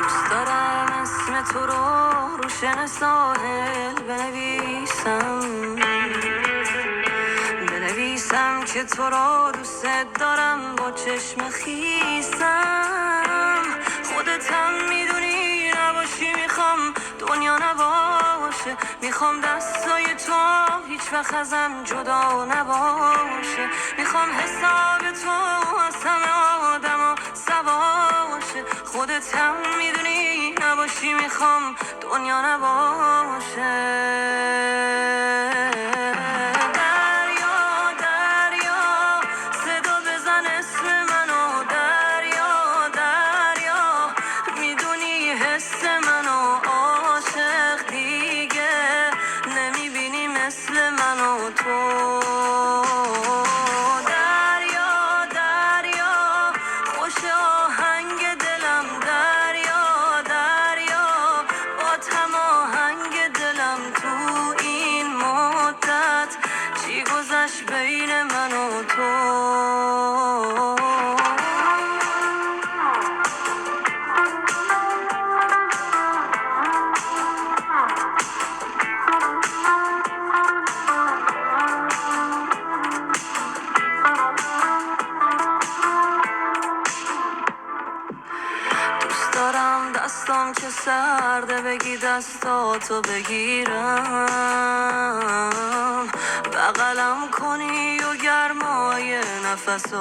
دوست دارم اسم تو رو روشن ساحل بنویسم که تو رو دوست دارم با چشم خیسم. خودتم میدونی نباشی میخوام دنیا نباشه، میخوام دستای تو هیچ وقت ازم جدا نباشه، میخوام حساب تو از همه آدما سواشه. خودتم میدونی نباشی میخوام دنیا نباشه. مثل من و تو دریا دریا خوش آهنگ دلم، دریا دریا با تماهنگ دلم. تو این مدت چی گذشت بین من و تو؟ دارم دستام که سرده بگی دستاتو بگیرم، بغلم کنی و گرمای نفسات